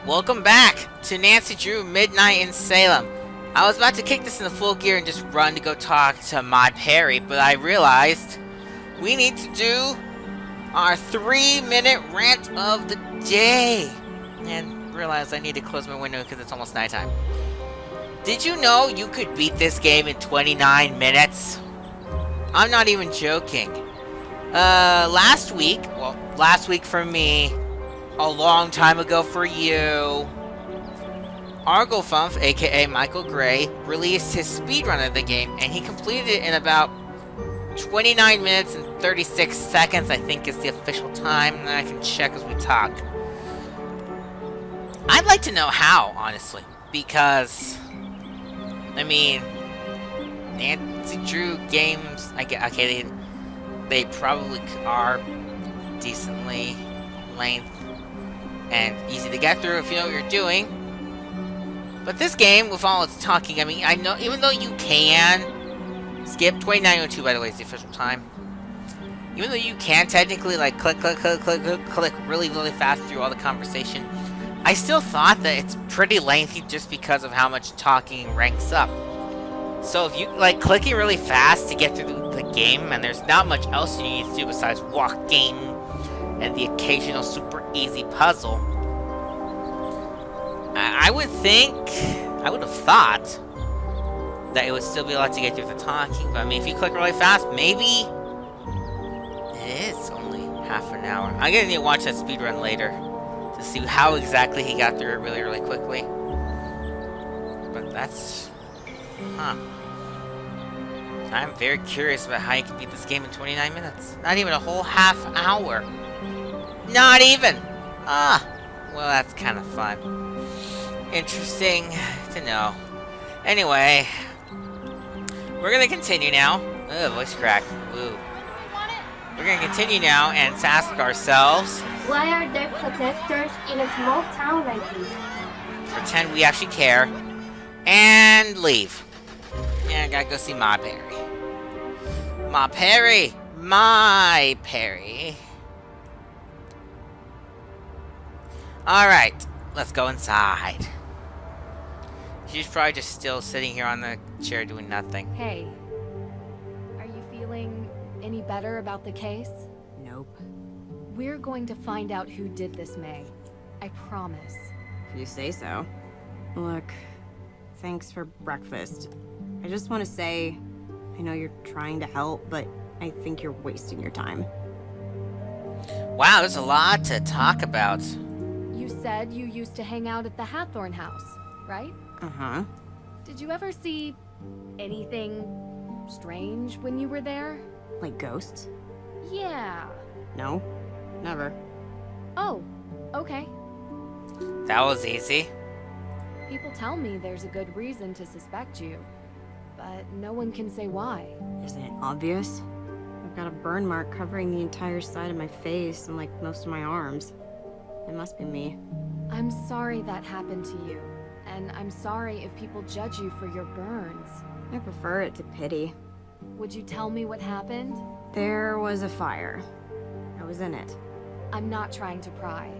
Welcome back to Nancy Drew Midnight in Salem. I was about to kick this into full gear and just run to go talk to Maud Perry, but I realized we need to do our 3-minute rant of the day. And realized I need to close my window because it's almost nighttime. Did you know you could beat this game in 29 minutes? I'm not even joking. Last week for me, a long time ago for you, Arglefunf, aka Michael Gray, released his speedrun of the game, and he completed it in about 29 minutes and 36 seconds, I think is the official time, and I can check as we talk. I'd like to know how, honestly, because, I mean, Nancy Drew games, okay, they probably are decently length and easy to get through if you know what you're doing. But this game, with all its talking, I mean, I know, even though you can skip, 29:02 by the way is the official time. Even though you can technically, like, click really, really fast through all the conversation, I still thought that it's pretty lengthy just because of how much talking ranks up. So if you, like, clicking really fast to get through the game, and there's not much else you need to do besides walking and the occasional super easy puzzle, I would have thought that it would still be a lot to get through the talking, but I mean, if you click really fast, maybe it is only half an hour. I'm gonna need to watch that speedrun later to see how exactly he got through it really, really quickly. But that's... I'm very curious about how you can beat this game in 29 minutes. Not even a whole half hour. Not even! Well, that's kind of fun. Interesting to know. Anyway, we're gonna continue now. Ugh, voice crack. Ooh. We're gonna continue now and task ourselves. Why are there protesters in a small town like this? Pretend we actually care. And leave. And I gotta go see Ma Perry. Ma Perry! My Perry. Alright, let's go inside. She's probably just still sitting here on the chair doing nothing. Hey, are you feeling any better about the case? Nope. We're going to find out who did this, May. I promise. If you say so. Look, thanks for breakfast. I just want to say, I know you're trying to help, but I think you're wasting your time. Wow, there's a lot to talk about. You said you used to hang out at the Hathorn house, right? Uh-huh. Did you ever see anything strange when you were there? Like ghosts? Yeah. No, never. Oh, okay. That was easy. People tell me there's a good reason to suspect you, but no one can say why. Isn't it obvious? I've got a burn mark covering the entire side of my face and like most of my arms. It must be me. I'm sorry that happened to you, and I'm sorry if people judge you for your burns. I prefer it to pity. Would you tell me what happened? There was a fire. I was in it. I'm not trying to pry.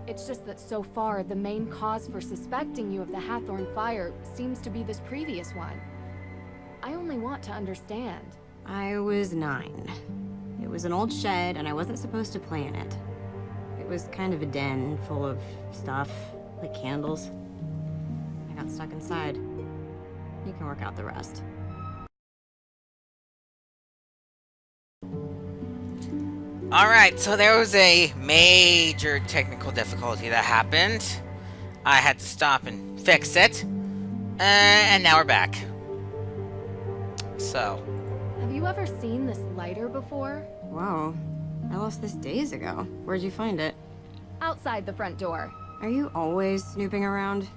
It's just that so far, the main cause for suspecting you of the Hathorn fire seems to be this previous one. I only want to understand. I was 9. It was an old shed, and I wasn't supposed to play in it. It was kind of a den full of stuff, like candles. I got stuck inside. You can work out the rest. Alright, so there was a major technical difficulty that happened. I had to stop and fix it. And now we're back. So. Have you ever seen this lighter before? Whoa. I lost this days ago. Where'd you find it? Outside the front door. Are you always snooping around?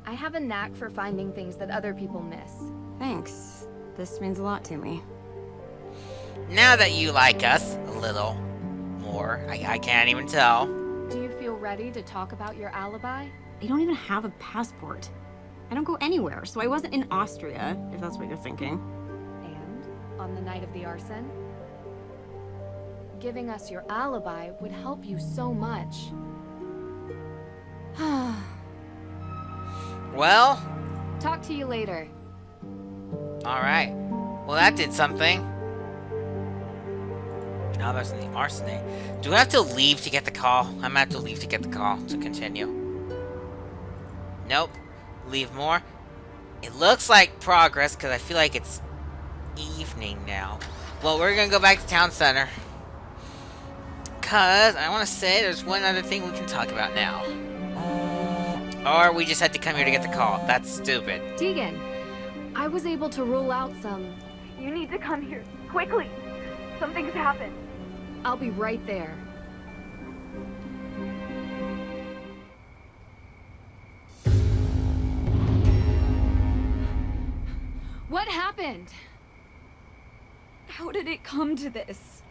I have a knack for finding things that other people miss. Thanks. This means a lot to me. Now that you like us a little more, I can't even tell. Do you feel ready to talk about your alibi? I don't even have a passport. I don't go anywhere, so I wasn't in Austria, if that's what you're thinking. And on the night of the arson? Giving us your alibi would help you so much. Well, Talk to you later. alright. Well, that did something. Now there's the arsenic. Do I have to leave to get the call? I'm gonna have to leave to get the call to continue. Nope. Leave more. It looks like progress, because I feel like it's evening now. Well, we're gonna go back to town center. Because I want to say there's one other thing we can talk about now. Or we just had to come here to get the call. That's stupid. Tegan, I was able to rule out some... You need to come here, quickly. Something's happened. I'll be right there. What happened? How did it come to this?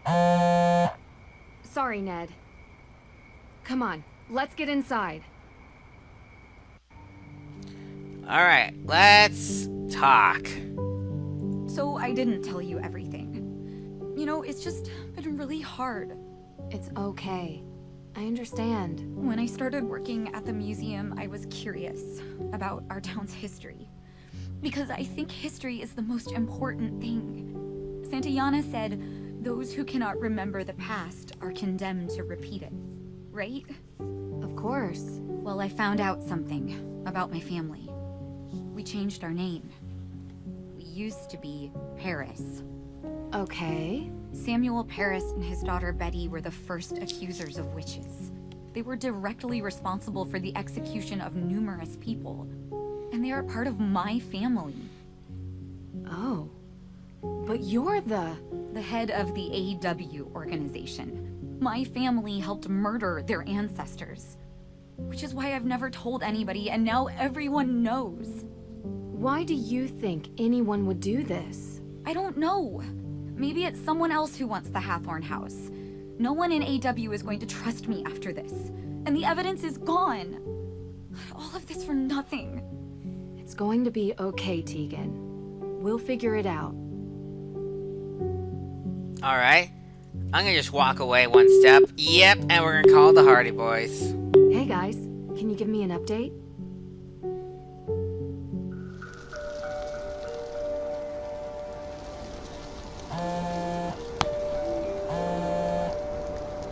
Sorry, Ned. Come on, let's get inside. Alright, let's talk. So I didn't tell you everything. You know, it's just been really hard. It's okay. I understand. When I started working at the museum, I was curious about our town's history. Because I think history is the most important thing. Santayana said, those who cannot remember the past are condemned to repeat it. Right? Of course. Well, I found out something about my family. We changed our name. We used to be Paris. Okay. Samuel Paris and his daughter Betty were the first accusers of witches. They were directly responsible for the execution of numerous people. And they are part of my family. Oh. But you're the head of the AW organization. My family helped murder their ancestors. Which is why I've never told anybody, and now everyone knows. Why do you think anyone would do this? I don't know. Maybe it's someone else who wants the Hathorn house. No one in AW is going to trust me after this. And the evidence is gone. All of this for nothing. It's going to be okay, Tegan. We'll figure it out. Alright. I'm gonna just walk away one step. Yep, and we're gonna call the Hardy Boys. Hey guys, can you give me an update?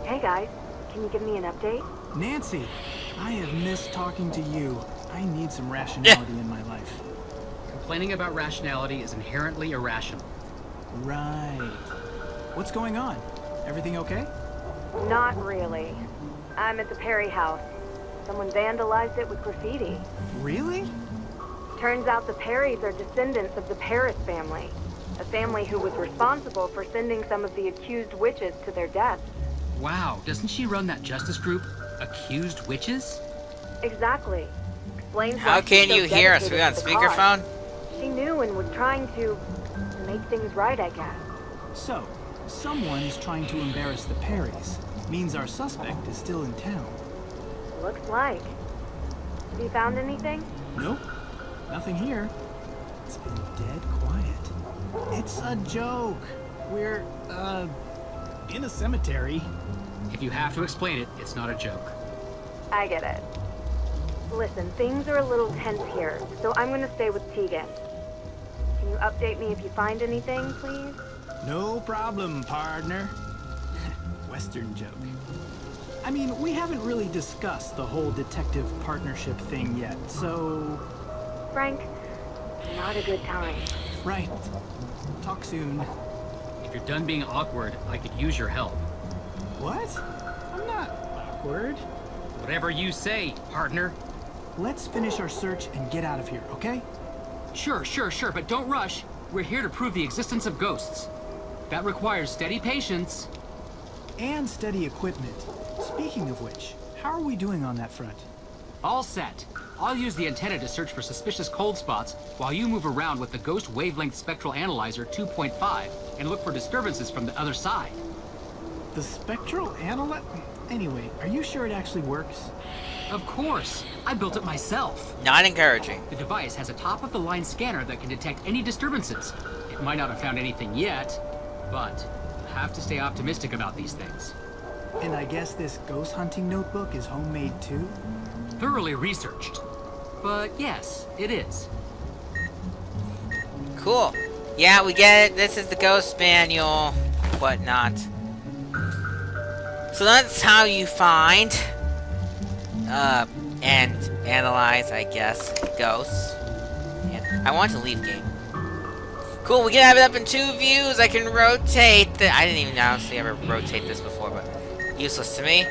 Hey guys, can you give me an update? Nancy, I have missed talking to you. I need some rationality in my life. Complaining about rationality is inherently irrational. Right. What's going on? Everything okay? Not really. I'm at the Perry house. Someone vandalized it with graffiti. Really? Turns out the Perrys are descendants of the Paris family. A family who was responsible for sending some of the accused witches to their deaths. Wow, doesn't she run that justice group, Accused Witches? Exactly. Explains why How she's can so you hear us? We on dedicated to the cause. speakerphone? She knew and was trying to make things right, I guess. So, someone is trying to embarrass the Perrys. Means our suspect is still in town. Looks like. Have you found anything? Nope. Nothing here. It's been dead quiet. It's a joke. We're, in a cemetery. If you have to explain it, it's not a joke. I get it. Listen, things are a little tense here, so I'm gonna stay with Tegan. Can you update me if you find anything, please? No problem, partner. Western joke. I mean, we haven't really discussed the whole detective partnership thing yet, so... Frank, not a good time. Right. Talk soon. If you're done being awkward, I could use your help. What? I'm not awkward. Whatever you say, partner. Let's finish our search and get out of here, okay? Sure, but don't rush. We're here to prove the existence of ghosts. That requires steady patience. And steady equipment. Speaking of which, how are we doing on that front? All set. I'll use the antenna to search for suspicious cold spots while you move around with the Ghost Wavelength Spectral Analyzer 2.5 and look for disturbances from the other side. The spectral analyzer? Anyway, are you sure it actually works? Of course. I built it myself. Not encouraging. The device has a top-of-the-line scanner that can detect any disturbances. It might not have found anything yet, but you have to stay optimistic about these things. And I guess this ghost hunting notebook is homemade too? Thoroughly researched. but yes, it is. Cool. Yeah, we get it. This is the Ghost Manual, whatnot. So that's how you find, and analyze, I guess, ghosts. And I want to leave game. Cool, we can have it up in 2 views. I can rotate the... I didn't even honestly ever rotate this before, but useless to me.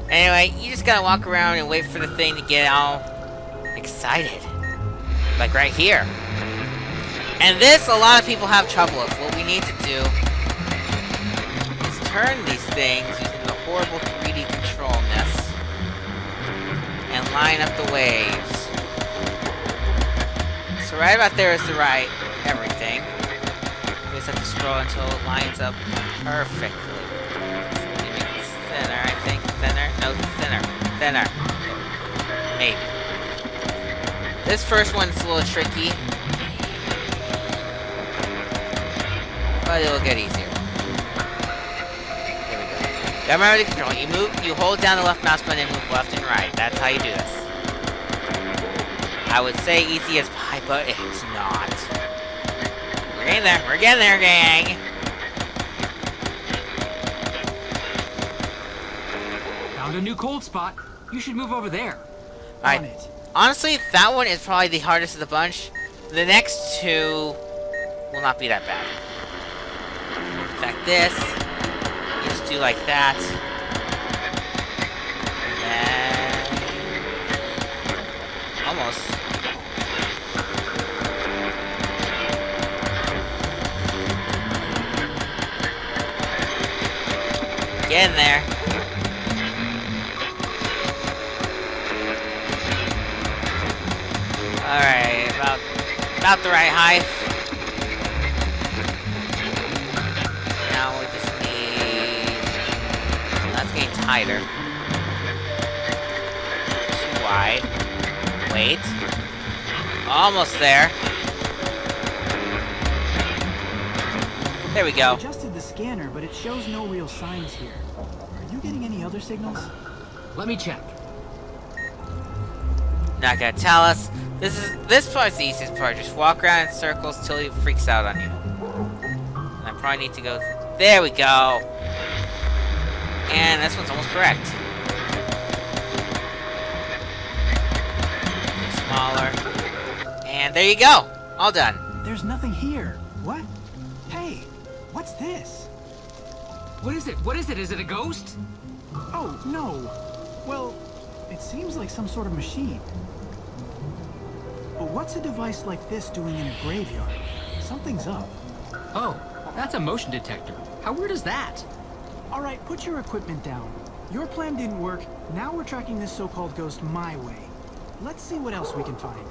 Anyway, you just gotta walk around and wait for the thing to get all excited. Like right here. And this, a lot of people have trouble with. What we need to do is turn these things using the horrible 3D controlness and line up the waves. So right about there is the right everything. We just have to scroll until it lines up perfectly. So we make it thinner, I think. Thinner? No, thinner. Thinner. Maybe. This first one's a little tricky. But it'll get easier. Here we go. Now remember the control. You hold down the left mouse button and move left and right. That's how you do this. I would say easy as pie, but it's not. We're getting there. We're getting there, gang. Found a new cold spot. You should move over there. Alright. On it. Honestly, that one is probably the hardest of the bunch. The next 2 will not be that bad. In fact, this, you just do like that. And then... almost. Get in there. Alright, about the right height. Now we just need... that's getting tighter. Too wide. Wait. Almost there. There we go. I adjusted the scanner, but it shows no real signs here. Are you getting any other signals? Let me check. Not gonna tell us. This part's the easiest part. Just walk around in circles till he freaks out on you. And I probably need to go... there we go! And this one's almost correct. Smaller. And there you go! All done. There's nothing here. What? Hey, what's this? What is it? What is it? Is it a ghost? Oh, no. Well, it seems like some sort of machine. But what's a device like this doing in a graveyard? Something's up. Oh, that's a motion detector. How weird is that? All right, put your equipment down. Your plan didn't work. Now we're tracking this so-called ghost my way. Let's see what else we can find.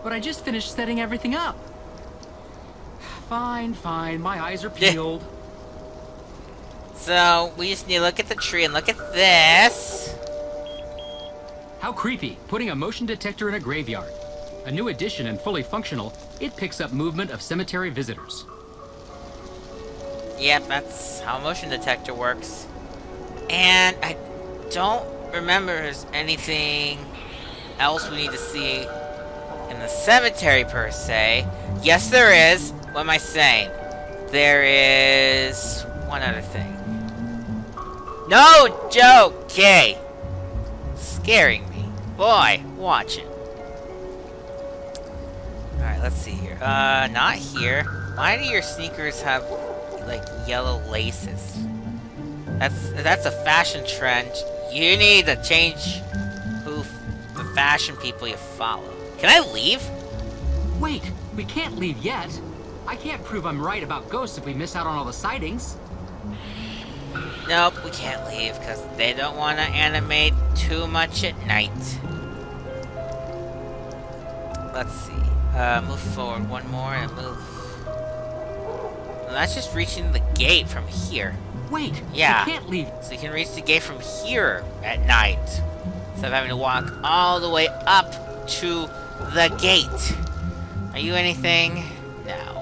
But I just finished setting everything up. Fine, fine. My eyes are peeled. So, we just need to look at the tree and look at this. How creepy, putting a motion detector in a graveyard. A new addition and fully functional, it picks up movement of cemetery visitors. Yep, that's how a motion detector works. And I don't remember there's anything else we need to see in the cemetery per se. Yes, there is. What am I saying? There is one other thing. No joke! Okay. Scaring me. Boy, watch it. Alright, let's see here. Not here. Why do your sneakers have, like, yellow laces? That's a fashion trend. You need to change the fashion people you follow. Can I leave? Wait, we can't leave yet. I can't prove I'm right about ghosts if we miss out on all the sightings. Nope, we can't leave, because they don't want to animate too much at night. Let's see. Move forward one more and move... well, that's just reaching the gate from here. Wait, Yeah. we can't leave. So you can reach the gate from here at night. Instead of having to walk all the way up to the gate. Are you anything? No.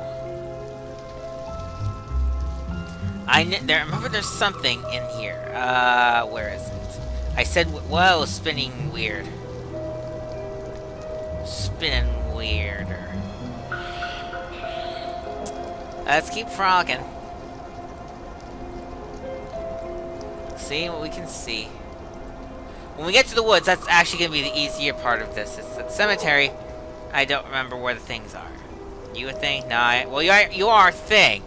Remember there's something in here. Where is it? I said, whoa, spinning weird. spinning weirder. Let's keep frogging. See what we can see. When we get to the woods, that's actually going to be the easier part of this. It's the cemetery. I don't remember where the things are. You a thing? No, well, you are a thing.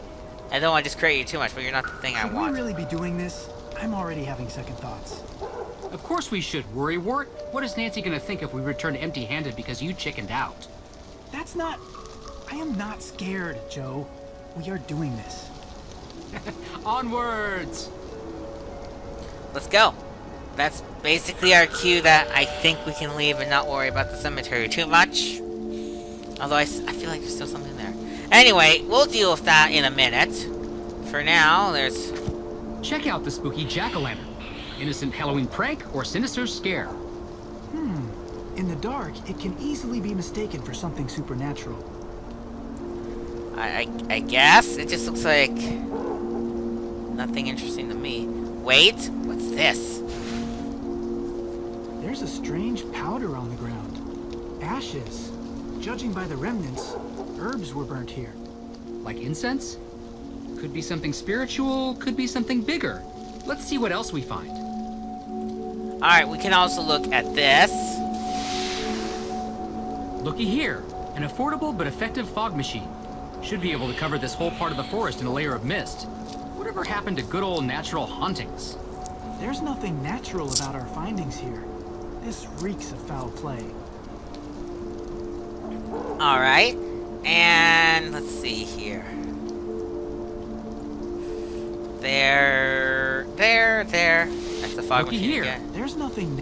I don't want to discredit you too much, but you're not the thing I want. Should we really be doing this? I'm already having second thoughts. Of course we should, Worrywart. What is Nancy gonna think if we return empty-handed because you chickened out? That's not... I am not scared, Joe. We are doing this. Onwards! Let's go. That's basically our cue that I think we can leave and not worry about the cemetery too much. Although I feel like there's still something there. Anyway, we'll deal with that in a minute. For now, there's... Check out the spooky jack-o'-lantern. Innocent Halloween prank or sinister scare? In the dark, it can easily be mistaken for something supernatural. I guess? It just looks like... nothing interesting to me. Wait, what's this? There's a strange powder on the ground. Ashes. Judging by the remnants, herbs were burnt here. Like incense? Could be something spiritual, could be something bigger. Let's see what else we find. Alright, we can also look at this. Looky here, an affordable but effective fog machine. Should be able to cover this whole part of the forest in a layer of mist. Whatever happened to good old natural hauntings? There's nothing natural about our findings here. This reeks of foul play. Alright, and let's see here. There. That's the fog Looky machine here. again. There's nothing...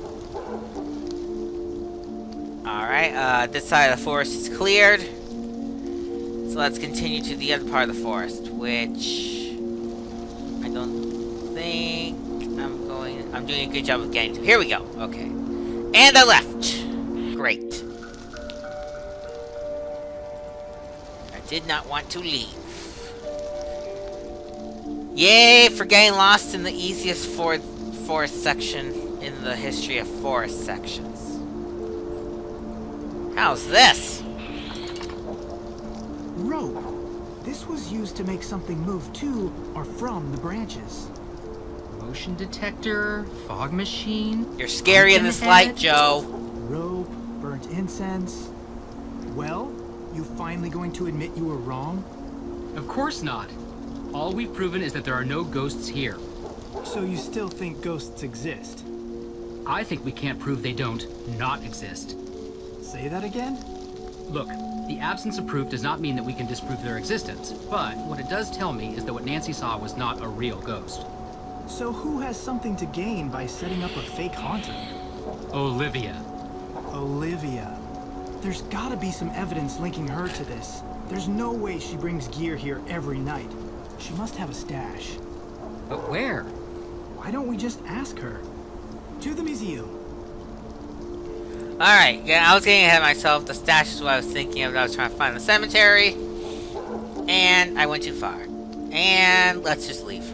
Alright, this side of the forest is cleared. So let's continue to the other part of the forest, which... I don't think I'm doing a good job of getting to. Here we go. Okay. And I left. Great. I did not want to leave. Yay for getting lost in the easiest forest section in the history of forest sections. How's this? Rope. This was used to make something move to or from the branches. Motion detector, fog machine. You're scary in this light, Joe. Rope, burnt incense. Well, you finally going to admit you were wrong? Of course not. All we've proven is that there are no ghosts here. So you still think ghosts exist? I think we can't prove they don't not exist. Say that again? Look, the absence of proof does not mean that we can disprove their existence, but what it does tell me is that what Nancy saw was not a real ghost. So who has something to gain by setting up a fake haunting? Olivia. Olivia. There's gotta be some evidence linking her to this. There's no way she brings gear here every night. She must have a stash. But where? Why don't we just ask her? To the museum. Alright, yeah, I was getting ahead of myself. The stash is what I was thinking of. I was trying to find the cemetery. And I went too far. And let's just leave.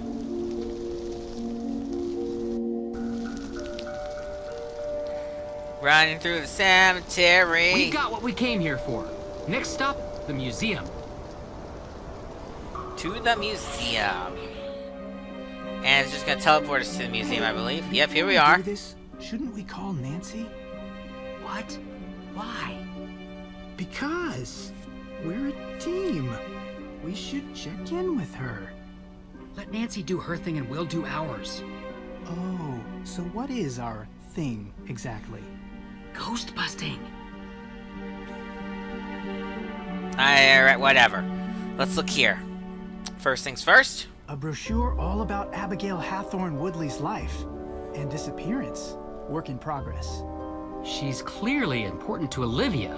Running through the cemetery. We got what we came here for. Next stop, the museum. To the museum. And it's just gonna teleport us to the museum, I believe. Yep, here we are. Do this? Shouldn't we call Nancy? What? Why? Because we're a team. We should check in with her. Let Nancy do her thing and we'll do ours. Oh, so what is our thing exactly? Ghost busting. Alright, whatever. Let's look here. First things first. A brochure all about Abigail Hathorne Woodley's life and disappearance. Work in progress. She's clearly important to Olivia.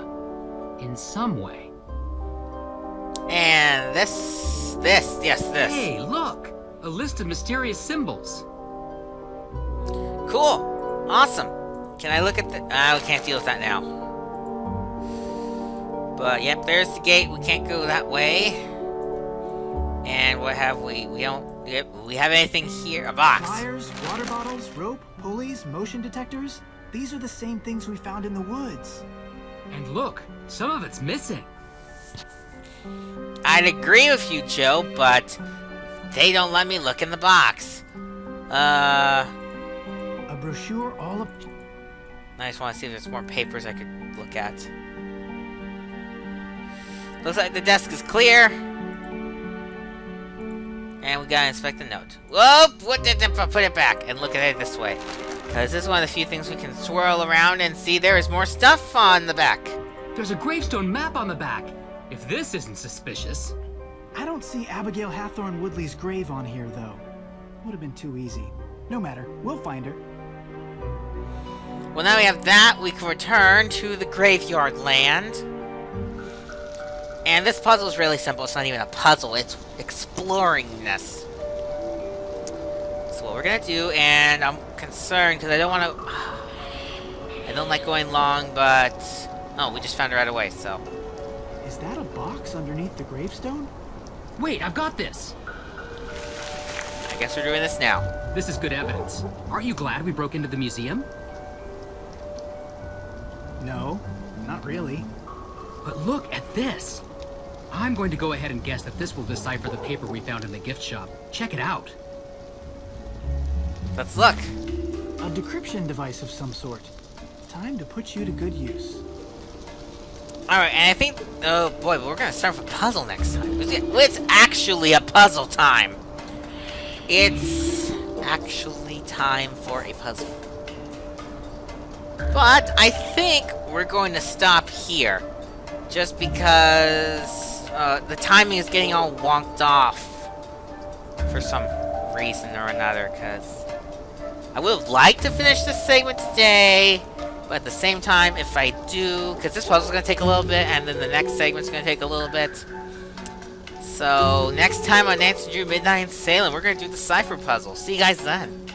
In some way. And this. Hey, look! A list of mysterious symbols. Cool. Awesome. Can I look at the... we can't deal with that now. But, yep, there's the gate. We can't go that way. And what have we? We don't... Yep, we have anything here? A box. Pliers, water bottles, rope, pulleys, motion detectors. These are the same things we found in the woods. And look, some of it's missing. I'd agree with you, Joe, but they don't let me look in the box. A brochure all of... I just want to see if there's more papers I could look at. Looks like the desk is clear. And we gotta inspect the note. Whoop! Put it back and look at it this way. Because this is one of the few things we can swirl around and see there is more stuff on the back. There's a gravestone map on the back. If this isn't suspicious. I don't see Abigail Hathorne Woodley's grave on here, though. Would have been too easy. No matter, we'll find her. Well, now we have that, we can return to the graveyard land. And this puzzle is really simple. It's not even a puzzle, it's exploring this. So what we're gonna do, and I'm concerned because I don't want to... I don't like going long, but... Oh, we just found her right away, so... Is that a box underneath the gravestone? Wait, I've got this. I guess we're doing this now. This is good evidence. Aren't you glad we broke into the museum? No, not really. But look at this. I'm going to go ahead and guess that this will decipher the paper we found in the gift shop. Check it out. Let's look. A decryption device of some sort. Time to put you to good use. Alright, and I think... Oh boy, but we're gonna start with a puzzle next time. It's actually a puzzle time. It's actually time for a puzzle. But I think we're going to stop here. Just because the timing is getting all wonked off for some reason or another. Because I would have liked to finish this segment today. But at the same time, if I do... Because this puzzle is going to take a little bit. And then the next segment is going to take a little bit. So next time on Nancy Drew Midnight in Salem, we're going to do the cipher puzzle. See you guys then.